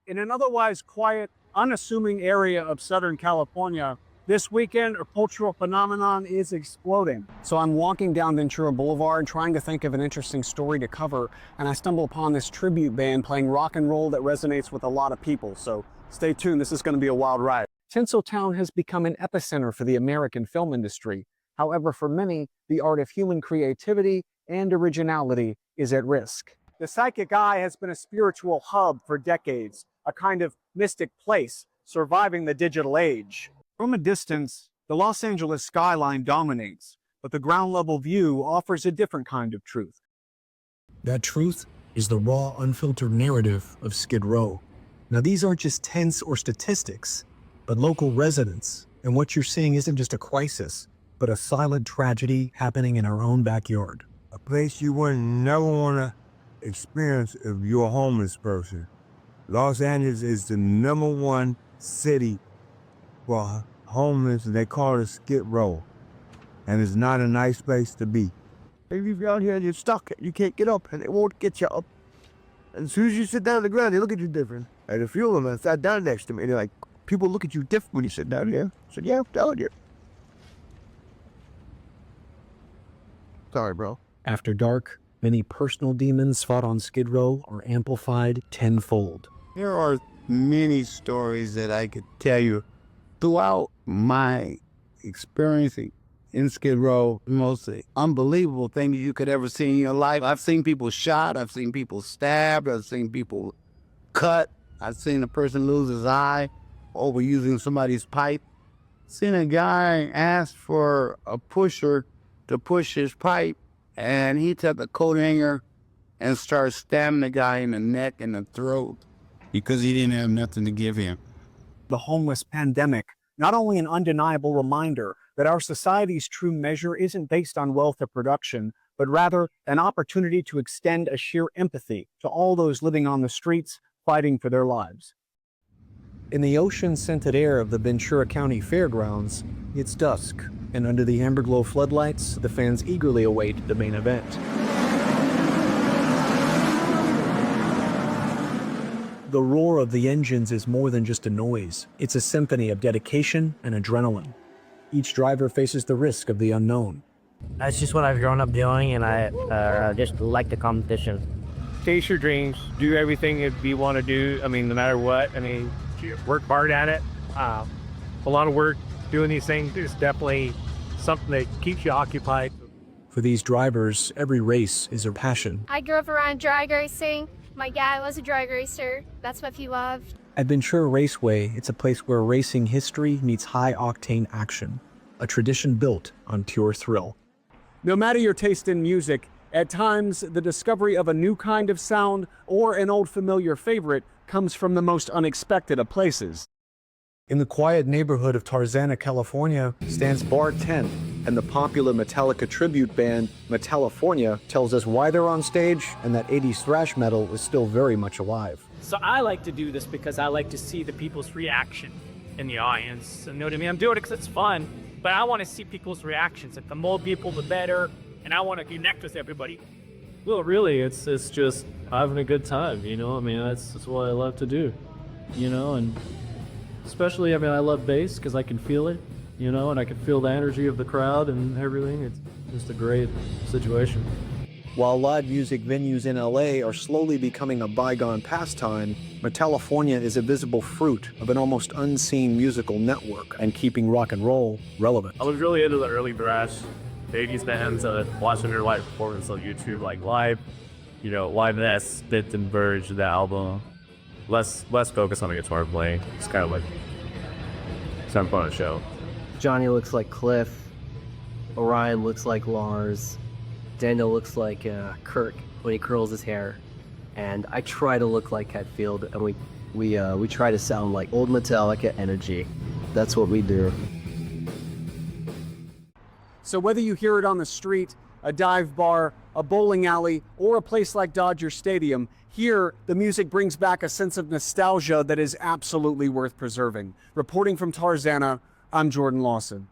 In an otherwise quiet, unassuming area of Southern California, this weekend a cultural phenomenon is exploding. So I'm walking down Ventura Boulevard trying to think of an interesting story to cover, and I stumble upon this tribute band playing rock and roll that resonates with a lot of people. So stay tuned, this is going to be a wild ride. Tinseltown has become an epicenter for the American film industry. However, for many, the art of human creativity and originality is at risk. The Psychic Eye has been a spiritual hub for decades, a kind of mystic place surviving the digital age. From a distance, the Los Angeles skyline dominates, but the ground level view offers a different kind of truth. That truth is the raw, unfiltered narrative of Skid Row. Now, these aren't just tents or statistics, but local residents. And what you're seeing isn't just a crisis, but a silent tragedy happening in our own backyard. A place you would never want to experience if you're a homeless person. Los Angeles is the #1 city for homeless, and they call it Skid Row. And it's not a nice place to be. If you're out here and you're stuck, you can't get up, and they won't get you up. And as soon as you sit down on the ground, they look at you different. And a few of them sat down next to me, and they're like, people look at you different when you sit down here. I said, yeah, I'm telling you. Sorry, bro. After dark, many personal demons fought on Skid Row are amplified tenfold. There are many stories that I could tell you throughout my experience in Skid Row. The most unbelievable thing you could ever see in your life. I've seen people shot, I've seen people stabbed, I've seen people cut, I've seen a person lose his eye over using somebody's pipe. Seen a guy ask for a pusher to push his pipe, and he took a coat hanger and started stabbing the guy in the neck and the throat because he didn't have nothing to give him. The homeless pandemic, not only an undeniable reminder that our society's true measure isn't based on wealth or production, but rather an opportunity to extend a sheer empathy to all those living on the streets fighting for their lives. In the ocean-scented air of the Ventura County Fairgrounds, it's dusk, and under the amber-glow floodlights, the fans eagerly await the main event. The roar of the engines is more than just a noise. It's a symphony of dedication and adrenaline. Each driver faces the risk of the unknown. That's just what I've grown up doing, and I just like the competition. Chase your dreams, do everything that you want to do. I mean, no matter what. I mean, work hard at it. A lot of work doing these things is definitely something that keeps you occupied. For these drivers, every race is a passion. I grew up around drag racing. My dad was a drag racer. That's what he loved. At Ventura Raceway, it's a place where racing history meets high-octane action, a tradition built on pure thrill. No matter your taste in music, at times the discovery of a new kind of sound or an old familiar favorite comes from the most unexpected of places. In the quiet neighborhood of Tarzana, California, stands Bar 10, and the popular Metallica tribute band Metallifornia tells us why they're on stage and that 80s thrash metal is still very much alive. So I like to do this because I like to see the people's reaction in the audience. You know what I mean? I'm doing it because it's fun, but I want to see people's reactions. Like, the more people, the better, and I want to connect with everybody. Well, really, it's just having a good time, you know? I mean, that's what I love to do, you know? And especially, I mean, I love bass because I can feel it, you know, and I can feel the energy of the crowd and everything. It's just a great situation. While live music venues in LA are slowly becoming a bygone pastime, Metallifornia is a visible fruit of an almost unseen musical network and keeping rock and roll relevant. I was really into the early thrash, the 80s bands, watching their live performance on YouTube, like live, you know, Live Ness, Spit and Verge, the album. Less focus on the guitar playing. It's kind of like some fun show. Johnny looks like Cliff. Orion looks like Lars. Daniel looks like Kirk when he curls his hair. And I try to look like Hetfield, and we try to sound like old Metallica energy. That's what we do. So whether you hear it on the street, a dive bar, a bowling alley, or a place like Dodger Stadium, here the music brings back a sense of nostalgia that is absolutely worth preserving. Reporting from Tarzana, I'm Jordan Lawson.